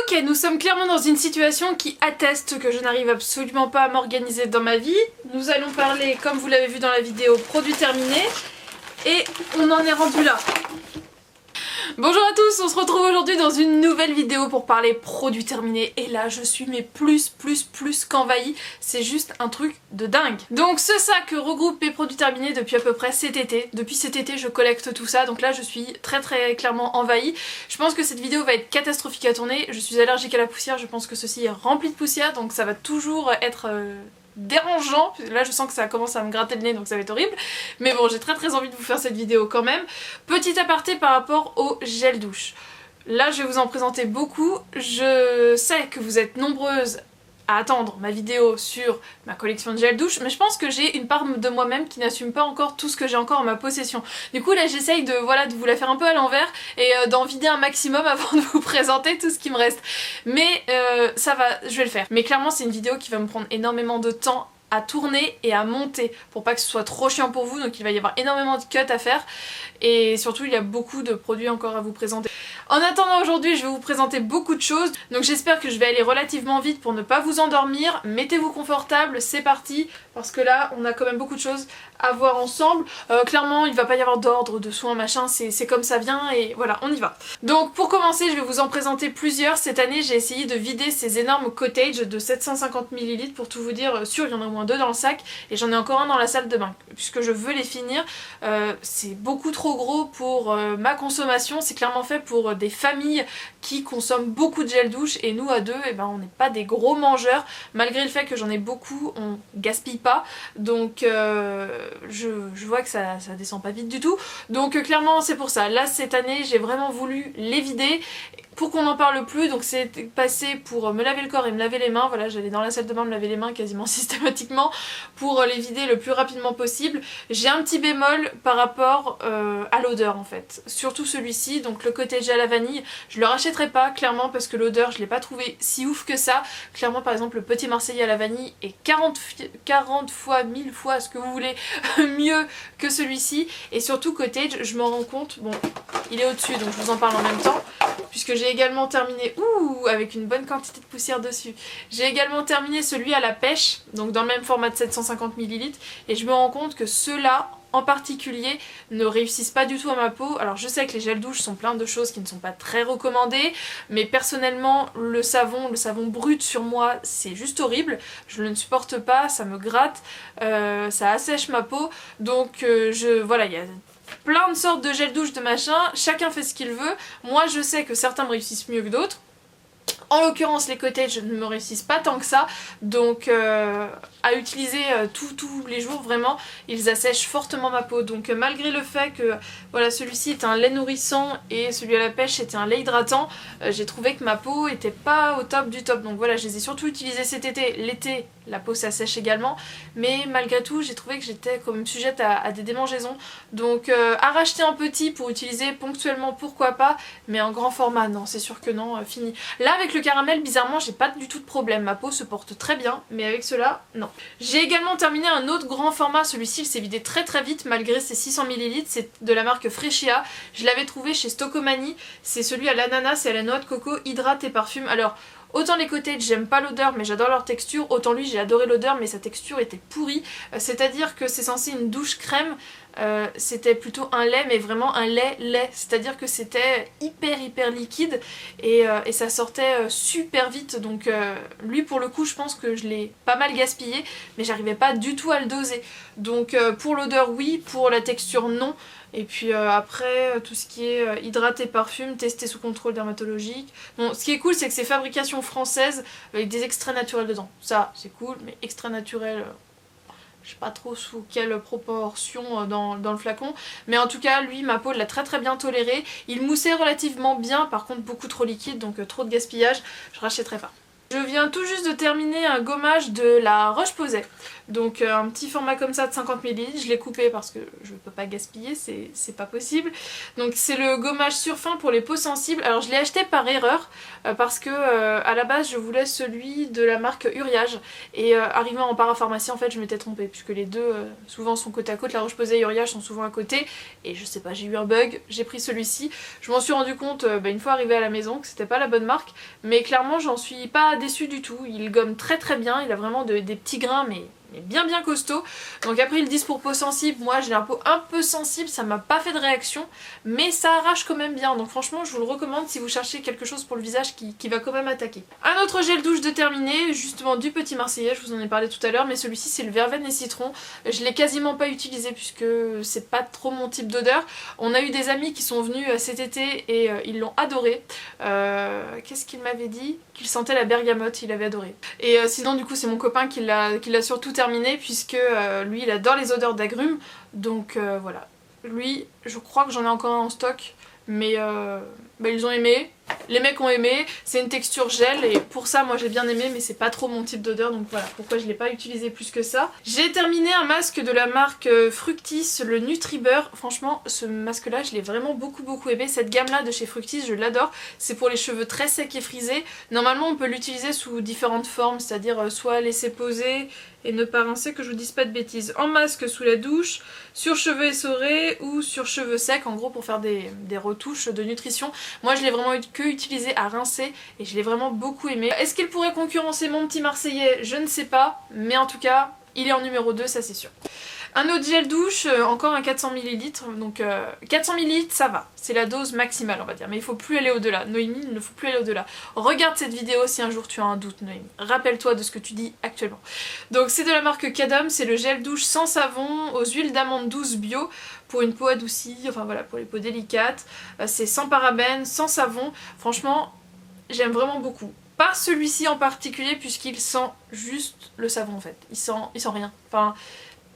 Ok, nous sommes clairement dans une situation qui atteste que je n'arrive absolument pas à m'organiser dans ma vie. Nous allons parler, comme vous l'avez vu dans la vidéo, produits terminés. Et on en est rendu là. Bonjour à tous, on se retrouve aujourd'hui dans une nouvelle vidéo pour parler produits terminés. Et là, je suis mais plus qu'envahie. C'est juste un truc de dingue. Donc ce sac regroupe mes produits terminés depuis à peu près cet été. Depuis cet été, je collecte tout ça. Donc là, je suis très clairement envahie. Je pense que cette vidéo va être catastrophique à tourner. Je suis allergique à la poussière. Je pense que ceci est rempli de poussière. Donc ça va toujours être... dérangeant, là je sens que ça commence à me gratter le nez donc ça va être horrible, mais bon j'ai très envie de vous faire cette vidéo quand même. Petit aparté par rapport au gel douche, là je vais vous en présenter beaucoup, je sais que vous êtes nombreuses à attendre ma vidéo sur ma collection de gel douche, mais je pense que j'ai une part de moi-même qui n'assume pas encore tout ce que j'ai encore en ma possession. Du coup là j'essaye de vous la faire un peu à l'envers et d'en vider un maximum avant de vous présenter tout ce qui me reste. Mais ça va, je vais le faire. Mais clairement c'est une vidéo qui va me prendre énormément de temps à tourner et à monter pour pas que ce soit trop chiant pour vous, donc il va y avoir énormément de cuts à faire et surtout il y a beaucoup de produits encore à vous présenter. En attendant, aujourd'hui je vais vous présenter beaucoup de choses, donc j'espère que je vais aller relativement vite pour ne pas vous endormir. Mettez-vous confortable, c'est parti, parce que là on a quand même beaucoup de choses à voir ensemble. Clairement il va pas y avoir d'ordre, de soins, machin, c'est comme ça vient et voilà, on y va. Donc pour commencer je vais vous en présenter plusieurs. Cette année j'ai essayé de vider ces énormes Cottage de 750 ml pour tout vous dire. Sûr, il y en a au moins 2 dans le sac et j'en ai encore un dans la salle de bain puisque je veux les finir. C'est beaucoup trop gros pour ma consommation, c'est clairement fait pour des familles qui consomment beaucoup de gel douche et nous à deux eh ben, on n'est pas des gros mangeurs. Malgré le fait que j'en ai beaucoup, on gaspille pas, donc je vois que ça descend pas vite du tout, donc clairement c'est pour ça. Là cette année j'ai vraiment voulu les vider pour qu'on n'en parle plus, donc c'est passé pour me laver le corps et me laver les mains. Voilà, j'allais dans la salle de bain me laver les mains quasiment systématiquement pour les vider le plus rapidement possible. J'ai un petit bémol par rapport à l'odeur en fait, surtout celui-ci, donc le Cottage à la vanille, je le rachèterai pas clairement parce que l'odeur je l'ai pas trouvé si ouf que ça. Clairement par exemple le Petit Marseillais à la vanille est 40 fois, 1000 fois ce que vous voulez mieux que celui-ci, et surtout Cottage je me rends compte, bon il est au-dessus donc je vous en parle en même temps puisque j'ai également terminé, avec une bonne quantité de poussière dessus, j'ai également terminé celui à la pêche, donc dans le même format de 750 ml, et je me rends compte que ceux-là en particulier ne réussissent pas du tout à ma peau. Alors je sais que les gels douche sont plein de choses qui ne sont pas très recommandées, mais personnellement le savon brut sur moi c'est juste horrible, je ne supporte pas, ça me gratte, ça assèche ma peau, donc voilà, il y a plein de sortes de gel douche de machin, chacun fait ce qu'il veut. Moi je sais que certains me réussissent mieux que d'autres. En l'occurrence les Cottage ne me réussissent pas tant que ça, donc à utiliser tous les jours vraiment, ils assèchent fortement ma peau. Donc malgré le fait que voilà, celui-ci est un lait nourrissant et celui à la pêche était un lait hydratant, j'ai trouvé que ma peau était pas au top du top. Donc voilà, je les ai surtout utilisés cet été. L'été la peau s'assèche également, mais malgré tout j'ai trouvé que j'étais quand même sujette à des démangeaisons. Donc à racheter en petit pour utiliser ponctuellement pourquoi pas, mais en grand format non, c'est sûr que non, fini. Là avec le caramel bizarrement j'ai pas du tout de problème, ma peau se porte très bien, mais avec cela non. J'ai également terminé un autre grand format, celui-ci il s'est vidé très vite malgré ses 600 ml, c'est de la marque Freschia, je l'avais trouvé chez Stocomanie, c'est celui à l'ananas et à la noix de coco, hydrate et parfume. Alors autant les Cottage j'aime pas l'odeur mais j'adore leur texture, autant lui j'ai adoré l'odeur mais sa texture était pourrie, c'est à dire que c'est censé une douche crème, c'était plutôt un lait mais vraiment un lait, c'est à dire que c'était hyper liquide et ça sortait super vite, donc lui pour le coup je pense que je l'ai pas mal gaspillé mais j'arrivais pas du tout à le doser, donc pour l'odeur oui, pour la texture non. Et puis après, tout ce qui est hydraté parfum, testé sous contrôle dermatologique. Bon, ce qui est cool, c'est que c'est fabrication française avec des extraits naturels dedans. Ça, c'est cool, mais extraits naturels, je sais pas trop sous quelle proportion dans le flacon. Mais en tout cas, lui, ma peau l'a très bien toléré. Il moussait relativement bien, par contre beaucoup trop liquide, donc trop de gaspillage. Je rachèterai pas. Je viens tout juste de terminer un gommage de la Roche-Posay. Donc un petit format comme ça de 50 ml, je l'ai coupé parce que je ne peux pas gaspiller, c'est pas possible. Donc c'est le gommage surfin pour les peaux sensibles. Alors je l'ai acheté par erreur parce que à la base je voulais celui de la marque Uriage. Et arrivant en parapharmacie en fait je m'étais trompée puisque les deux souvent sont côte à côte, la Roche-Posay et Uriage sont souvent à côté. Et je sais pas, j'ai eu un bug, j'ai pris celui-ci. Je m'en suis rendu compte une fois arrivée à la maison que c'était pas la bonne marque. Mais clairement j'en suis pas déçue du tout, il gomme très très bien, il a vraiment des petits grains mais bien costaud. Donc après ils disent pour peau sensible, moi j'ai la peau un peu sensible, ça m'a pas fait de réaction, mais ça arrache quand même bien. Donc franchement je vous le recommande si vous cherchez quelque chose pour le visage qui va quand même attaquer. Un autre gel douche de terminé, justement du Petit Marseillais, je vous en ai parlé tout à l'heure, mais celui-ci c'est le verveine et citron. Je l'ai quasiment pas utilisé puisque c'est pas trop mon type d'odeur. On a eu des amis qui sont venus cet été et ils l'ont adoré. Qu'est-ce qu'il m'avait dit? Qu'il sentait la bergamote, il avait adoré. Et sinon du coup c'est mon copain qui l'a surtout terminé puisque lui il adore les odeurs d'agrumes. Donc voilà. Lui je crois que j'en ai encore un en stock. Mais ils ont aimé, les mecs ont aimé, c'est une texture gel et pour ça moi j'ai bien aimé mais c'est pas trop mon type d'odeur donc voilà pourquoi je l'ai pas utilisé plus que ça. J'ai terminé un masque de la marque Fructis, le Nutribeurre. Franchement ce masque là je l'ai vraiment beaucoup aimé, cette gamme là de chez Fructis je l'adore, c'est pour les cheveux très secs et frisés. Normalement on peut l'utiliser sous différentes formes, c'est-à-dire soit laisser poser et ne pas rincer, que je vous dise pas de bêtises, en masque sous la douche, sur cheveux essorés ou sur cheveux secs, en gros pour faire des retouches de nutrition. Moi je l'ai vraiment que utilisé à rincer et je l'ai vraiment beaucoup aimé. Est-ce qu'il pourrait concurrencer mon Petit Marseillais? Je ne sais pas, mais en tout cas il est en numéro 2, ça c'est sûr. Un autre gel douche, encore un 400 ml, donc 400 ml ça va, c'est la dose maximale on va dire, mais il faut plus aller au-delà. Noémie, il ne faut plus aller au-delà. Regarde cette vidéo si un jour tu as un doute Noémie, rappelle-toi de ce que tu dis actuellement. Donc c'est de la marque Cadom, c'est le gel douche sans savon aux huiles d'amande douce bio pour une peau adoucie, enfin voilà pour les peaux délicates. C'est sans parabènes, sans savon, franchement j'aime vraiment beaucoup. Pas celui-ci en particulier puisqu'il sent juste le savon en fait, il sent rien, enfin...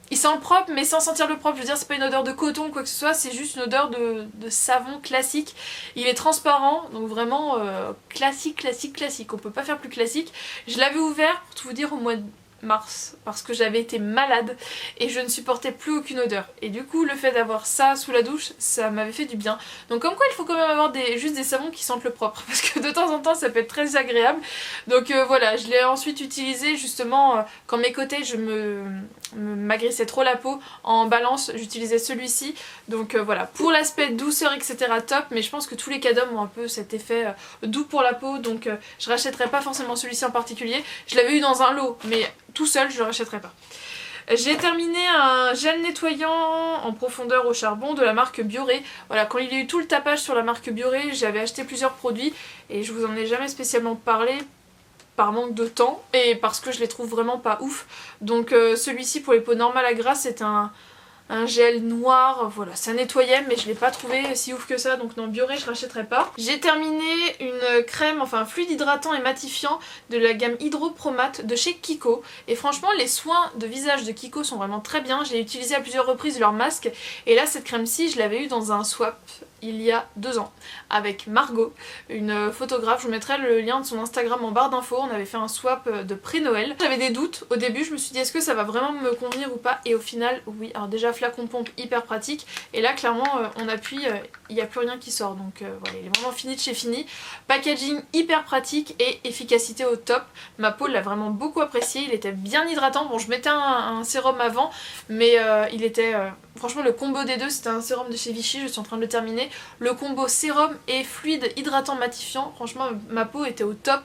Il sent propre mais sans sentir le propre, je veux dire c'est pas une odeur de coton ou quoi que ce soit, c'est juste une odeur de savon classique. Il est transparent, donc vraiment classique, on peut pas faire plus classique. Je l'avais ouvert pour tout vous dire au mois de mars parce que j'avais été malade et je ne supportais plus aucune odeur et du coup le fait d'avoir ça sous la douche ça m'avait fait du bien. Donc comme quoi il faut quand même avoir juste des savons qui sentent le propre parce que de temps en temps ça peut être très agréable. Donc voilà, je l'ai ensuite utilisé justement quand mes côtés je m'agressais trop la peau en balance, j'utilisais celui-ci. Donc voilà, pour l'aspect douceur etc top, mais je pense que tous les Cadom ont un peu cet effet doux pour la peau, donc je rachèterai pas forcément celui-ci en particulier. Je l'avais eu dans un lot mais tout seul je le rachèterai pas. J'ai terminé un gel nettoyant en profondeur au charbon de la marque Bioré. Voilà, quand il y a eu tout le tapage sur la marque Bioré, j'avais acheté plusieurs produits et je vous en ai jamais spécialement parlé par manque de temps et parce que je les trouve vraiment pas ouf. Donc celui-ci pour les peaux normales à grasse c'est un gel noir, voilà, ça nettoyait mais je l'ai pas trouvé si ouf que ça, donc non, Bioré je rachèterai pas. J'ai terminé une crème, enfin un fluide hydratant et matifiant de la gamme Hydropromate de chez Kiko et franchement les soins de visage de Kiko sont vraiment très bien, j'ai utilisé à plusieurs reprises leur masque et là cette crème-ci je l'avais eu dans un swap il y a 2 ans avec Margot, une photographe, je vous mettrai le lien de son Instagram en barre d'infos, on avait fait un swap de pré-Noël. J'avais des doutes au début, je me suis dit est-ce que ça va vraiment me convenir ou pas et au final oui, alors déjà flacon pompe hyper pratique et là clairement on appuie, il n'y a plus rien qui sort donc voilà, il est vraiment fini de chez fini. Packaging hyper pratique et efficacité au top, ma peau l'a vraiment beaucoup apprécié, il était bien hydratant, bon je mettais un sérum avant mais il était... franchement le combo des deux, c'était un sérum de chez Vichy, je suis en train de le terminer. Le combo sérum et fluide hydratant matifiant, franchement ma peau était au top.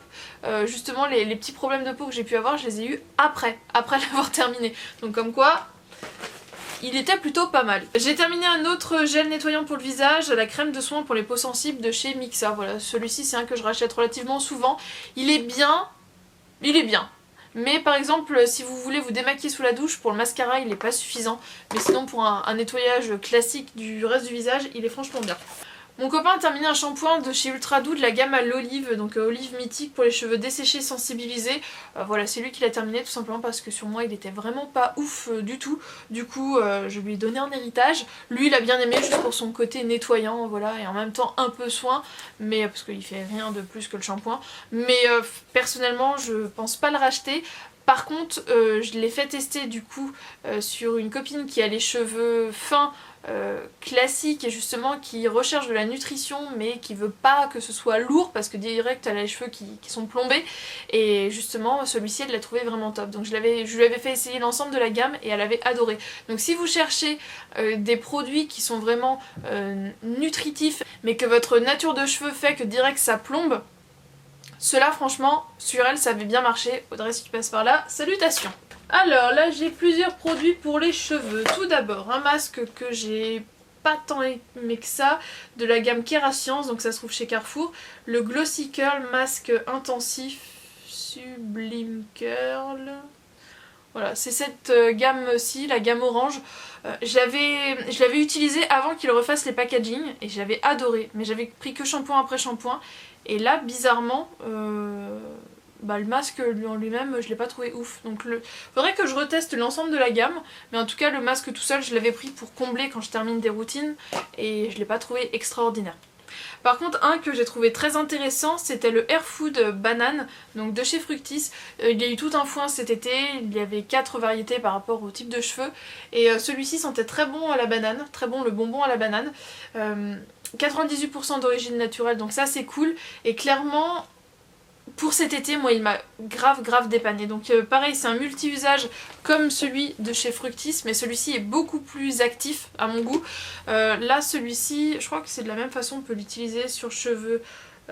Justement les petits problèmes de peau que j'ai pu avoir, je les ai eu après l'avoir terminé. Donc comme quoi, il était plutôt pas mal. J'ai terminé un autre gel nettoyant pour le visage, la crème de soin pour les peaux sensibles de chez Mixa. Voilà, celui-ci c'est un que je rachète relativement souvent. Il est bien. Mais par exemple si vous voulez vous démaquiller sous la douche, pour le mascara il n'est pas suffisant. Mais sinon pour un nettoyage classique du reste du visage il est franchement bien. Mon copain a terminé un shampoing de chez Ultra Doux de la gamme à l'olive, donc olive mythique pour les cheveux desséchés sensibilisés. Voilà, c'est lui qui l'a terminé tout simplement parce que sur moi il était vraiment pas ouf du tout. Du coup je lui ai donné en héritage. Lui il a bien aimé juste pour son côté nettoyant, voilà, et en même temps un peu soin, mais parce qu'il fait rien de plus que le shampoing. Mais personnellement je pense pas le racheter. Par contre, je l'ai fait tester du coup sur une copine qui a les cheveux fins, classiques et justement qui recherche de la nutrition mais qui veut pas que ce soit lourd parce que direct elle a les cheveux qui sont plombés, et justement celui-ci elle l'a trouvé vraiment top. Donc je lui avais fait essayer l'ensemble de la gamme et elle avait adoré. Donc si vous cherchez des produits qui sont vraiment nutritifs mais que votre nature de cheveux fait que direct ça plombe, cela franchement, sur elle ça avait bien marché. Audrey, si tu passes par là, salutations. Alors là j'ai plusieurs produits pour les cheveux. Tout d'abord un masque que j'ai pas tant aimé que ça, de la gamme Kérascience, donc ça se trouve chez Carrefour. Le Glossy Curl Masque Intensif Sublime Curl. Voilà, c'est cette gamme-ci, la gamme orange. Je l'avais utilisé avant qu'il refasse les packaging et j'avais adoré. Mais j'avais pris que shampoing après shampoing. Et là, bizarrement, le masque en lui-même, je l'ai pas trouvé ouf. Donc faudrait que je reteste l'ensemble de la gamme. Mais en tout cas, le masque tout seul, je l'avais pris pour combler quand je termine des routines. Et je l'ai pas trouvé extraordinaire. Par contre, un que j'ai trouvé très intéressant, c'était le Air Food Banane, donc de chez Fructis. Il y a eu tout un foin cet été, il y avait 4 variétés par rapport au type de cheveux. Et celui-ci sentait très bon à la banane, très bon le bonbon à la banane. 98% d'origine naturelle, donc ça c'est cool. Et clairement, pour cet été, moi il m'a grave dépanné. Donc pareil, c'est un multi-usage comme celui de chez Fructis, mais celui-ci est beaucoup plus actif à mon goût. Là celui-ci, je crois que c'est de la même façon, on peut l'utiliser sur cheveux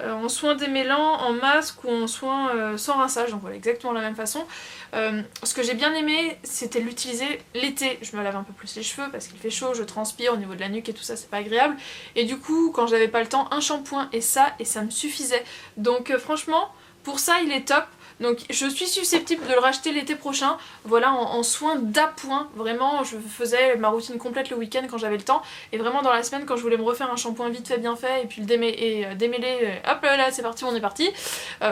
en soin démêlant, en masque ou en soin sans rinçage, donc voilà, exactement la même façon. Ce que j'ai bien aimé, c'était l'utiliser l'été. Je me lave un peu plus les cheveux parce qu'il fait chaud, je transpire au niveau de la nuque et tout ça, c'est pas agréable. Et du coup, quand j'avais pas le temps, un shampoing et ça me suffisait. Donc franchement, pour ça il est top. Donc je suis susceptible de le racheter l'été prochain, voilà, en soins d'appoint. Vraiment, je faisais ma routine complète le week-end quand j'avais le temps, et vraiment dans la semaine quand je voulais me refaire un shampoing vite fait bien fait et puis le démêler, hop là c'est parti, on est parti.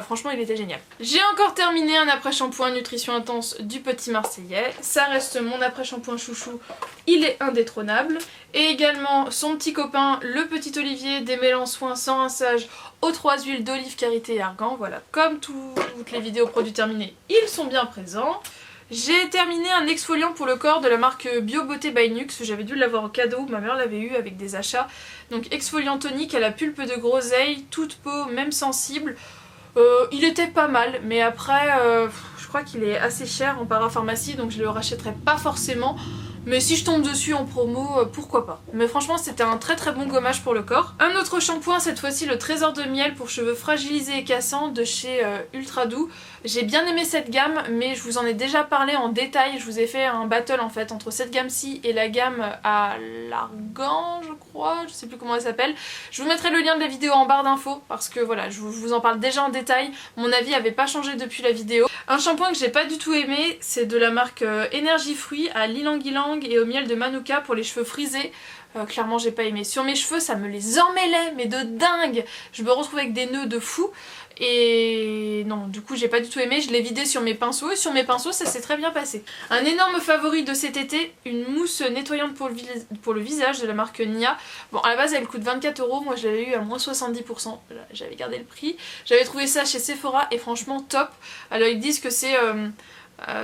Franchement il était génial. J'ai encore terminé un après-shampoing nutrition intense du Petit Marseillais. Ça reste mon après-shampoing chouchou, il est indétrônable. Et également son petit copain, le Petit Olivier démêlant soin sans rinçage aux 3 huiles d'olive, karité et argan. Voilà, comme toutes les vidéos produits terminés, ils sont bien présents. J'ai terminé un exfoliant pour le corps de la marque Bio Beauté by Nux. J'avais dû l'avoir en cadeau, ma mère l'avait eu avec des achats. Donc exfoliant tonique à la pulpe de groseille, toute peau, même sensible. Il était pas mal, mais après je crois qu'il est assez cher en parapharmacie, donc je le rachèterai pas forcément. Mais si je tombe dessus en promo, pourquoi pas. Mais franchement c'était un très bon gommage pour le corps. Un autre shampoing, cette fois-ci le Trésor de miel pour cheveux fragilisés et cassants de chez Ultra Doux. J'ai bien aimé cette gamme, mais je vous en ai déjà parlé en détail. Je vous ai fait un battle en fait entre cette gamme-ci et la gamme à l'argan, je crois, je sais plus comment elle s'appelle. Je vous mettrai le lien de la vidéo en barre d'infos parce que voilà, je vous en parle déjà en détail. Mon avis avait pas changé depuis la vidéo. Un shampoing que j'ai pas du tout aimé, c'est de la marque Énergie Fruits à l'ilang-ilang et au miel de Manuka pour les cheveux frisés. Clairement j'ai pas aimé. Sur mes cheveux ça me les emmêlait, mais de dingue. Je me retrouvais avec des nœuds de fou. Et non, du coup j'ai pas du tout aimé, je l'ai vidé sur mes pinceaux et sur mes pinceaux ça s'est très bien passé. Un énorme favori de cet été, une mousse nettoyante pour le visage de la marque Nia. Bon à la base elle coûte 24 €, moi je l'avais eu à moins 70%, j'avais gardé le prix. J'avais trouvé ça chez Sephora et franchement top. Alors ils disent que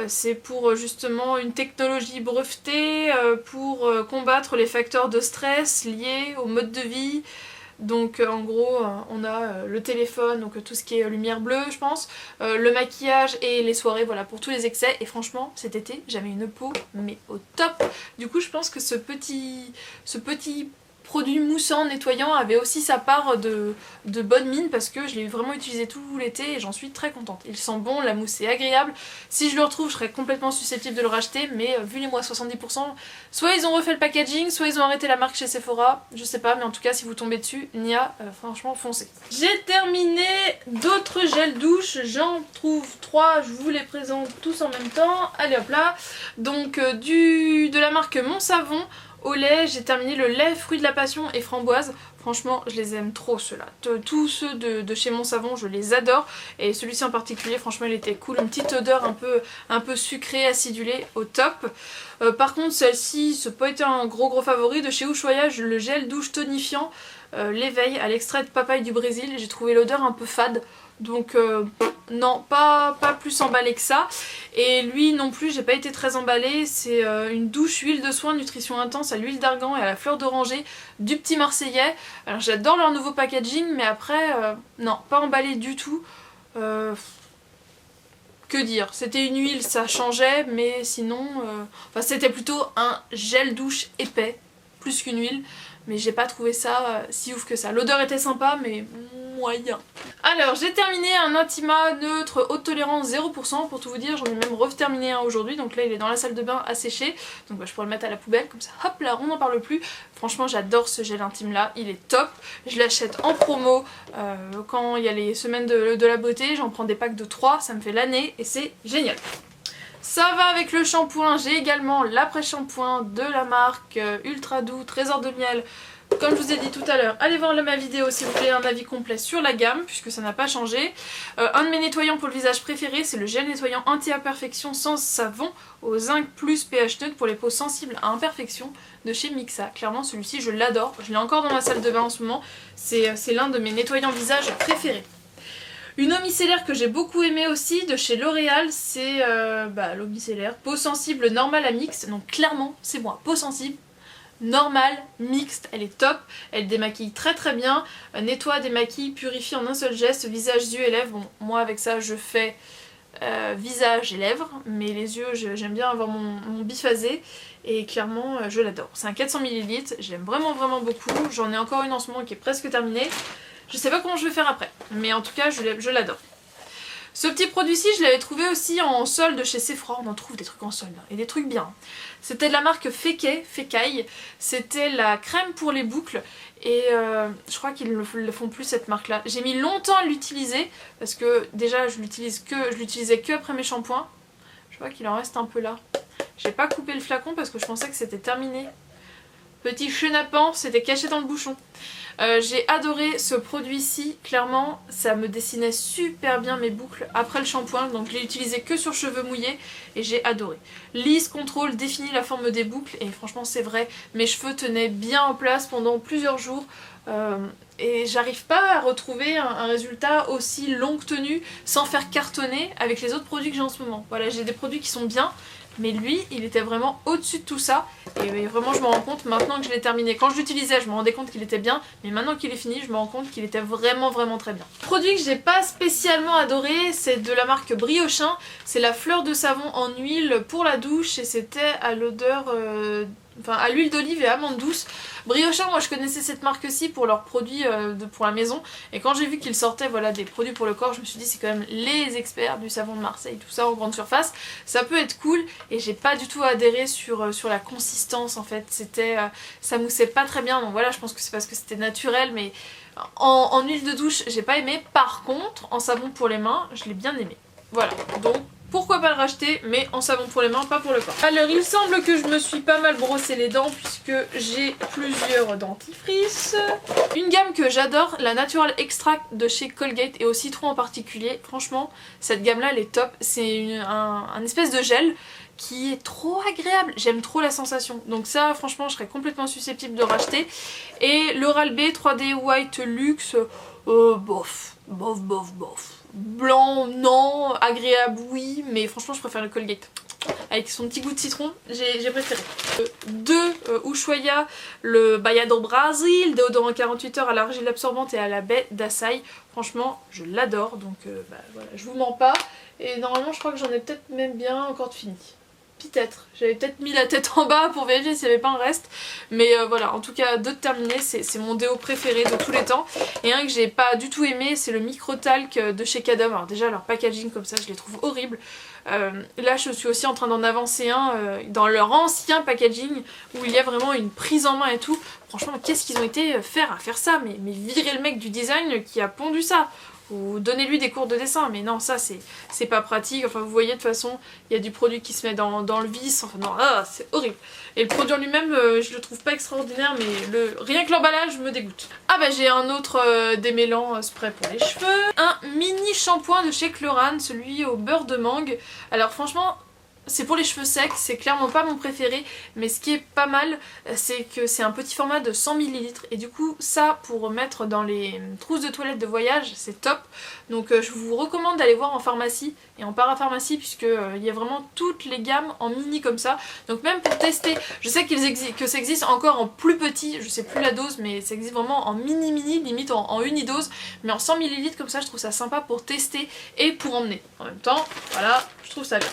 c'est pour justement une technologie brevetée pour combattre les facteurs de stress liés au mode de vie. Donc en gros on a le téléphone, donc tout ce qui est lumière bleue je pense, le maquillage et les soirées, voilà, pour tous les excès. Et franchement cet été j'avais une peau mais au top. Du coup je pense que ce petit produit moussant, nettoyant avait aussi sa part de bonne mine parce que je l'ai vraiment utilisé tout l'été et j'en suis très contente. Il sent bon, la mousse est agréable. Si je le retrouve, je serais complètement susceptible de le racheter, mais vu les moins 70%, soit ils ont refait le packaging, soit ils ont arrêté la marque chez Sephora, je sais pas, mais en tout cas si vous tombez dessus, Nia, franchement foncez. J'ai terminé d'autres gels douche, j'en trouve 3, je vous les présente tous en même temps. Allez hop là, donc de la marque Mon Savon. Au lait, j'ai terminé le lait fruit de la passion et framboise. Franchement, je les aime trop ceux-là. Tous ceux de chez Mon Savon, je les adore. Et celui-ci en particulier, franchement, il était cool. Une petite odeur un peu sucrée, acidulée, au top. Par contre, celle-ci, ça n'a pas été un gros favori. De chez Ushuaïa, le gel douche tonifiant, l'éveil à l'extrait de papaye du Brésil. J'ai trouvé l'odeur un peu fade. Donc non, pas plus emballé que ça. Et lui non plus, j'ai pas été très emballée. C'est une douche huile de soin nutrition intense à l'huile d'argan et à la fleur d'oranger du Petit Marseillais. Alors j'adore leur nouveau packaging, mais après non, pas emballé du tout. Que dire, c'était une huile, ça changeait, mais sinon enfin c'était plutôt un gel douche épais plus qu'une huile. Mais j'ai pas trouvé ça si ouf que ça. L'odeur était sympa, mais moyen. Alors, j'ai terminé un Intima neutre haute tolérance 0%. Pour tout vous dire, j'en ai même reterminé un aujourd'hui. Donc là, il est dans la salle de bain à sécher. Donc je pourrais le mettre à la poubelle. Comme ça, hop là, on n'en parle plus. Franchement, j'adore ce gel intime là. Il est top. Je l'achète en promo quand il y a les semaines de la beauté. J'en prends des packs de 3. Ça me fait l'année et c'est génial. Ça va avec le shampoing, j'ai également l'après-shampoing de la marque Ultra Doux Trésor de Miel. Comme je vous ai dit tout à l'heure, allez voir ma vidéo si vous voulez un avis complet sur la gamme, puisque ça n'a pas changé. Un de mes nettoyants pour le visage préféré, c'est le gel nettoyant anti-imperfection sans savon au zinc plus pH neutre pour les peaux sensibles à imperfection de chez Mixa. Clairement celui-ci je l'adore, je l'ai encore dans ma salle de bain en ce moment, c'est l'un de mes nettoyants visage préférés. Une eau micellaire que j'ai beaucoup aimée aussi de chez L'Oréal, c'est l'eau micellaire peau sensible normale à mixte. Donc clairement c'est moi, peau sensible, normale, mixte, elle est top, elle démaquille très bien, nettoie, démaquille, purifie en un seul geste, visage, yeux et lèvres. Bon, moi avec ça je fais visage et lèvres, mais les yeux j'aime bien avoir mon biphasé et clairement je l'adore. C'est un 400 ml, j'aime vraiment beaucoup, j'en ai encore une en ce moment qui est presque terminée. Je sais pas comment je vais faire après, mais en tout cas je l'adore. Ce petit produit-ci, je l'avais trouvé aussi en solde chez Sephora. On en trouve des trucs en solde, et des trucs bien. C'était de la marque Fekkai. C'était la crème pour les boucles. Et je crois qu'ils ne le font plus cette marque-là. J'ai mis longtemps à l'utiliser, parce que déjà je l'utilisais que après mes shampoings. Je vois qu'il en reste un peu là. J'ai pas coupé le flacon parce que je pensais que c'était terminé. Petit chenapan, c'était caché dans le bouchon. J'ai adoré ce produit-ci, clairement ça me dessinait super bien mes boucles après le shampoing, donc je l'ai utilisé que sur cheveux mouillés et j'ai adoré. Lisse, contrôle, définit la forme des boucles et franchement c'est vrai, mes cheveux tenaient bien en place pendant plusieurs jours et j'arrive pas à retrouver un résultat aussi longue tenue sans faire cartonner avec les autres produits que j'ai en ce moment. Voilà, j'ai des produits qui sont bien, mais lui il était vraiment au-dessus de tout ça et vraiment je me rends compte maintenant que je l'ai terminé. Quand je l'utilisais je me rendais compte qu'il était bien, mais maintenant qu'il est fini je me rends compte qu'il était vraiment très bien. Produit que j'ai pas spécialement adoré, c'est de la marque Briochin, c'est la fleur de savon en huile pour la douche et c'était à l'odeur à l'huile d'olive et amande douce. Briochin, moi je connaissais cette marque-ci pour leurs produits pour la maison et quand j'ai vu qu'ils sortaient des produits pour le corps, je me suis dit c'est quand même les experts du savon de Marseille, tout ça en grande surface, ça peut être cool et j'ai pas du tout adhéré sur la consistance en fait, ça moussait pas très bien, donc voilà, je pense que c'est parce que c'était naturel, mais en huile de douche j'ai pas aimé. Par contre en savon pour les mains je l'ai bien aimé, voilà, donc pourquoi pas le racheter, mais en savon pour les mains, pas pour le corps. Alors il semble que je me suis pas mal brossé les dents puisque j'ai plusieurs dentifrices. Une gamme que j'adore, la Natural Extract de chez Colgate et au citron en particulier. Franchement, cette gamme là elle est top. C'est un espèce de gel qui est trop agréable, j'aime trop la sensation. Donc ça franchement je serais complètement susceptible de racheter. Et l'Oral-B 3D White Luxe, bof. Blanc, non. Agréable, oui. Mais franchement, je préfère le Colgate. Avec son petit goût de citron, j'ai préféré. De Ushuaïa, le Baia do Brasil, déodorant 48 heures à l'argile absorbante et à la baie d'Açaï. Franchement, je l'adore. Donc voilà, je vous mens pas. Et normalement, je crois que j'en ai peut-être même bien encore de fini. Peut-être. J'avais peut-être mis la tête en bas pour vérifier s'il n'y avait pas un reste. Mais voilà, en tout cas, de terminer, c'est mon déo préféré de tous les temps. Et un que j'ai pas du tout aimé, c'est le Micro Talc de chez Cadom. Alors déjà, leur packaging comme ça, je les trouve horribles. Là, je suis aussi en train d'en avancer un dans leur ancien packaging où il y a vraiment une prise en main et tout. Franchement, qu'est-ce qu'ils ont été faire à faire ça, mais virer le mec du design qui a pondu ça. ou donnez-lui des cours de dessin, mais non, ça c'est pas pratique. Enfin, vous voyez, de toute façon, il y a du produit qui se met dans le vis, enfin non, c'est horrible. Et le produit en lui-même, je le trouve pas extraordinaire, mais rien que l'emballage me dégoûte. Ah bah j'ai un autre démêlant spray pour les cheveux. Un mini shampoing de chez Chlorane, celui au beurre de mangue. Alors franchement, c'est pour les cheveux secs, c'est clairement pas mon préféré, mais ce qui est pas mal, c'est que c'est un petit format de 100 ml et du coup ça pour mettre dans les trousses de toilette de voyage, c'est top. Donc je vous recommande d'aller voir en pharmacie et en parapharmacie puisque il y a vraiment toutes les gammes en mini comme ça. Donc même pour tester, je sais que ça existe encore en plus petit, je sais plus la dose, mais ça existe vraiment en mini limite en unidose, mais en 100 ml comme ça je trouve ça sympa pour tester et pour emmener. En même temps, voilà, je trouve ça bien.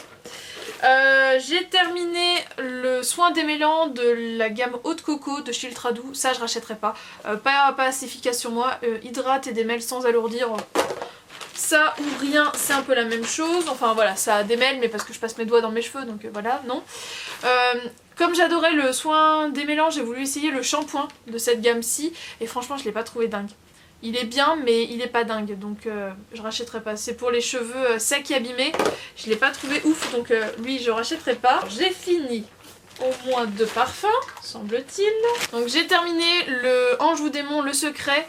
J'ai terminé le soin démêlant de la gamme Eau de Coco de chez Ultra Doux, ça je rachèterai pas, pas assez efficace sur moi, hydrate et démêle sans alourdir, ça ou rien c'est un peu la même chose, enfin voilà ça démêle mais parce que je passe mes doigts dans mes cheveux donc voilà non. Comme j'adorais le soin démêlant, j'ai voulu essayer le shampoing de cette gamme-ci et franchement je l'ai pas trouvé dingue. Il est bien mais il est pas dingue donc je rachèterai pas. C'est pour les cheveux secs et abîmés. Je l'ai pas trouvé ouf donc lui je rachèterai pas. J'ai fini au moins 2 parfums semble-t-il. Donc j'ai terminé le Ange ou Démon le secret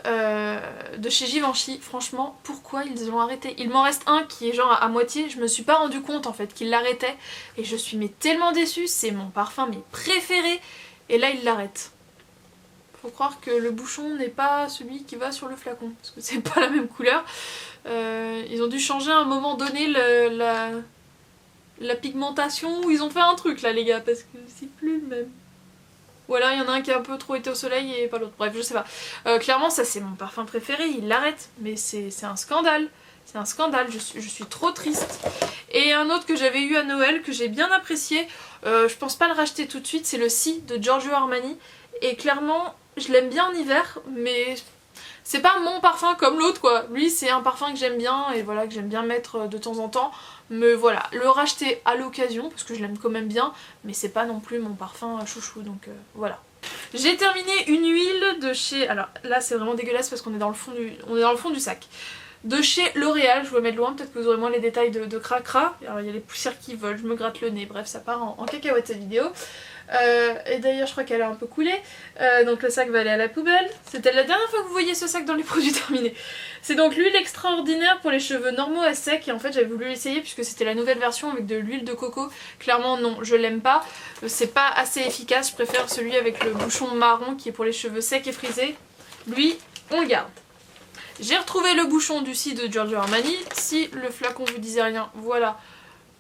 de chez Givenchy. Franchement pourquoi ils l'ont arrêté? Il m'en reste un qui est genre à moitié. Je me suis pas rendu compte en fait qu'il l'arrêtait et je suis mais tellement déçue. C'est mon parfum mais préféré et là il l'arrête. Faut croire que le bouchon n'est pas celui qui va sur le flacon parce que c'est pas la même couleur. Ils ont dû changer à un moment donné la pigmentation ou ils ont fait un truc là les gars parce que c'est plus le même. Ou alors il y en a un qui a un peu trop été au soleil et pas l'autre. Bref je sais pas. Clairement ça c'est mon parfum préféré, il l'arrête mais c'est un scandale. C'est un scandale, je suis trop triste. Et un autre que j'avais eu à Noël que j'ai bien apprécié, je pense pas le racheter tout de suite, c'est le Si de Giorgio Armani. Et clairement je l'aime bien en hiver mais c'est pas mon parfum comme l'autre quoi. Lui c'est un parfum que j'aime bien et voilà que j'aime bien mettre de temps en temps. Mais voilà, le racheter à l'occasion parce que je l'aime quand même bien mais c'est pas non plus mon parfum chouchou donc voilà. J'ai terminé une huile de chez... Alors là c'est vraiment dégueulasse parce qu'on est dans le fond du sac. De chez L'Oréal, je vous le mets de loin, peut-être que vous aurez moins les détails de cracra. Alors il y a les poussières qui volent, je me gratte le nez, bref ça part en cacahuète cette vidéo. Et d'ailleurs je crois qu'elle a un peu coulé, donc le sac va aller à la poubelle. C'était la dernière fois que vous voyez ce sac dans les produits terminés. C'est donc l'huile extraordinaire pour les cheveux normaux à sec et en fait j'avais voulu l'essayer puisque c'était la nouvelle version avec de l'huile de coco. Clairement non, je l'aime pas, c'est pas assez efficace, je préfère celui avec le bouchon marron qui est pour les cheveux secs et frisés. Lui, on le garde. J'ai retrouvé le bouchon du Si de Giorgio Armani, si le flacon vous disait rien, voilà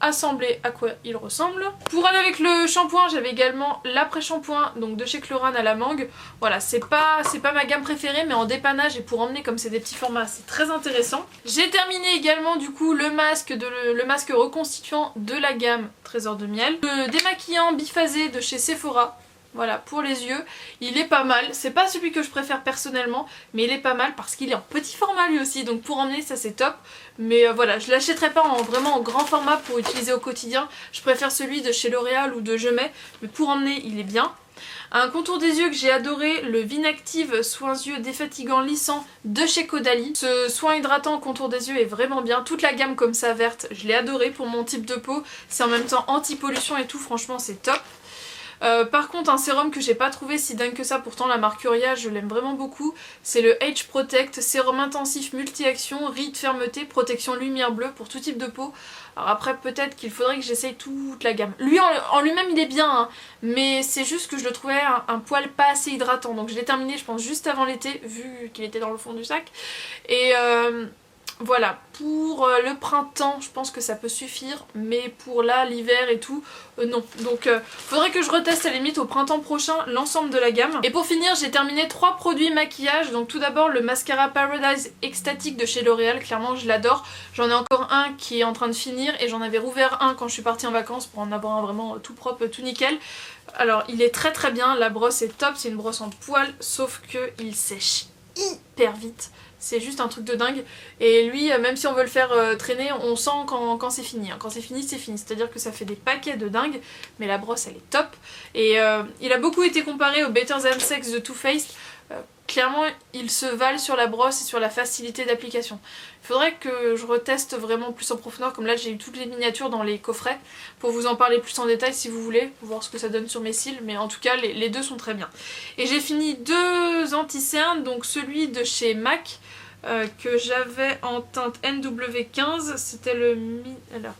assemblé à quoi il ressemble. Pour aller avec le shampoing, j'avais également l'après-shampoing donc de chez Chlorane à la mangue. Voilà, c'est pas ma gamme préférée mais en dépannage et pour emmener comme c'est des petits formats, c'est très intéressant. J'ai terminé également du coup le masque reconstituant de la gamme Trésor de Miel. Le démaquillant biphasé de chez Sephora. Voilà, pour les yeux, il est pas mal. C'est pas celui que je préfère personnellement, mais il est pas mal parce qu'il est en petit format lui aussi. Donc pour emmener, ça c'est top. Mais voilà, je l'achèterai pas vraiment en grand format pour utiliser au quotidien. Je préfère celui de chez L'Oréal ou de Je Mets. Mais pour emmener, il est bien. Un contour des yeux que j'ai adoré, le Vinactive Soins Yeux Défatigant Lissant de chez Caudalie. Ce soin hydratant contour des yeux est vraiment bien. Toute la gamme comme ça verte, je l'ai adoré pour mon type de peau. C'est en même temps anti-pollution et tout, franchement c'est top. Par contre un sérum que j'ai pas trouvé si dingue que ça, pourtant la marque Uria je l'aime vraiment beaucoup, c'est le Age Protect, sérum intensif multi-action, rides, fermeté, protection lumière bleue pour tout type de peau. Alors après peut-être qu'il faudrait que j'essaye toute la gamme. Lui en lui-même il est bien hein, mais c'est juste que je le trouvais un poil pas assez hydratant donc je l'ai terminé je pense juste avant l'été vu qu'il était dans le fond du sac. Et voilà, pour le printemps, je pense que ça peut suffire, mais pour là, l'hiver et tout, non. Donc faudrait que je reteste à la limite au printemps prochain l'ensemble de la gamme. Et pour finir, j'ai terminé 3 produits maquillage. Donc tout d'abord le mascara Paradise Extatique de chez L'Oréal, clairement je l'adore. J'en ai encore un qui est en train de finir et j'en avais rouvert un quand je suis partie en vacances pour en avoir un vraiment tout propre, tout nickel. Alors il est très très bien, la brosse est top, c'est une brosse en poil, sauf que il sèche hyper vite. C'est juste un truc de dingue et lui même si on veut le faire traîner on sent quand c'est fini. Quand c'est fini c'est fini, c'est à dire que ça fait des paquets de dingue mais la brosse elle est top et il a beaucoup été comparé au Better Than Sex de Too Faced. clairement ils se valent sur la brosse et sur la facilité d'application. Il faudrait que je reteste vraiment plus en profondeur, comme là j'ai eu toutes les miniatures dans les coffrets, pour vous en parler plus en détail si vous voulez, pour voir ce que ça donne sur mes cils, mais en tout cas les deux sont très bien. Et j'ai fini 2 anti-cernes, donc celui de chez MAC, que j'avais en teinte NW15, c'était le... Alors,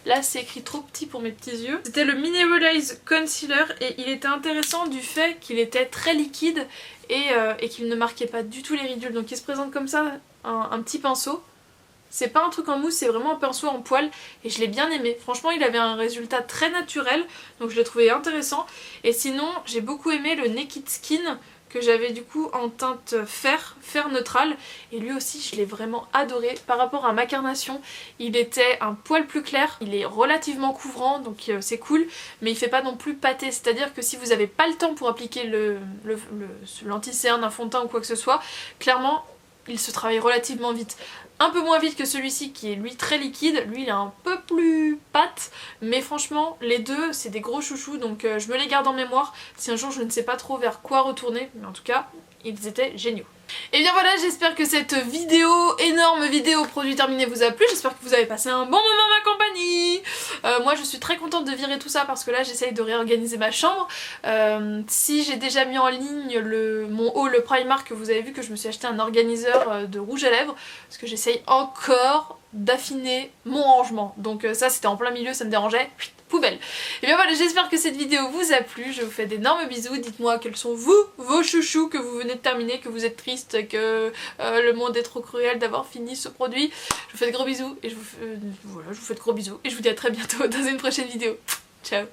là c'est écrit trop petit pour mes petits yeux. C'était le Mineralize Concealer et il était intéressant du fait qu'il était très liquide et qu'il ne marquait pas du tout les ridules. Donc il se présente comme ça, un petit pinceau. C'est pas un truc en mousse, c'est vraiment un pinceau en poil et je l'ai bien aimé. Franchement il avait un résultat très naturel, donc je l'ai trouvé intéressant. Et sinon j'ai beaucoup aimé le Naked Skin que j'avais du coup en teinte fer neutral, et lui aussi je l'ai vraiment adoré. Par rapport à ma carnation, il était un poil plus clair, il est relativement couvrant donc c'est cool, mais il fait pas non plus pâté, c'est à dire que si vous avez pas le temps pour appliquer l'anti-cerne, un fond de teint ou quoi que ce soit, clairement il se travaille relativement vite. Un peu moins vite que celui-ci qui est lui très liquide, lui il est un peu plus pâte, mais franchement les deux c'est des gros chouchous, donc je me les garde en mémoire si un jour je ne sais pas trop vers quoi retourner, mais en tout cas ils étaient géniaux. Et bien voilà, j'espère que cette énorme vidéo produit terminé vous a plu, j'espère que vous avez passé un bon moment en ma compagnie. Moi je suis très contente de virer tout ça parce que là j'essaye de réorganiser ma chambre. Si j'ai déjà mis en ligne mon haul Primark, que vous avez vu que je me suis acheté un organiseur de rouge à lèvres, parce que j'essaye encore d'affiner mon rangement. Donc ça c'était en plein milieu, ça me dérangeait. Poubelle. Et bien voilà, j'espère que cette vidéo vous a plu, je vous fais d'énormes bisous, dites-moi quels sont vos chouchous que vous venez de terminer, que vous êtes triste, que le monde est trop cruel d'avoir fini ce produit. Je vous fais de gros bisous et je vous fais de gros bisous et je vous dis à très bientôt dans une prochaine vidéo. Ciao.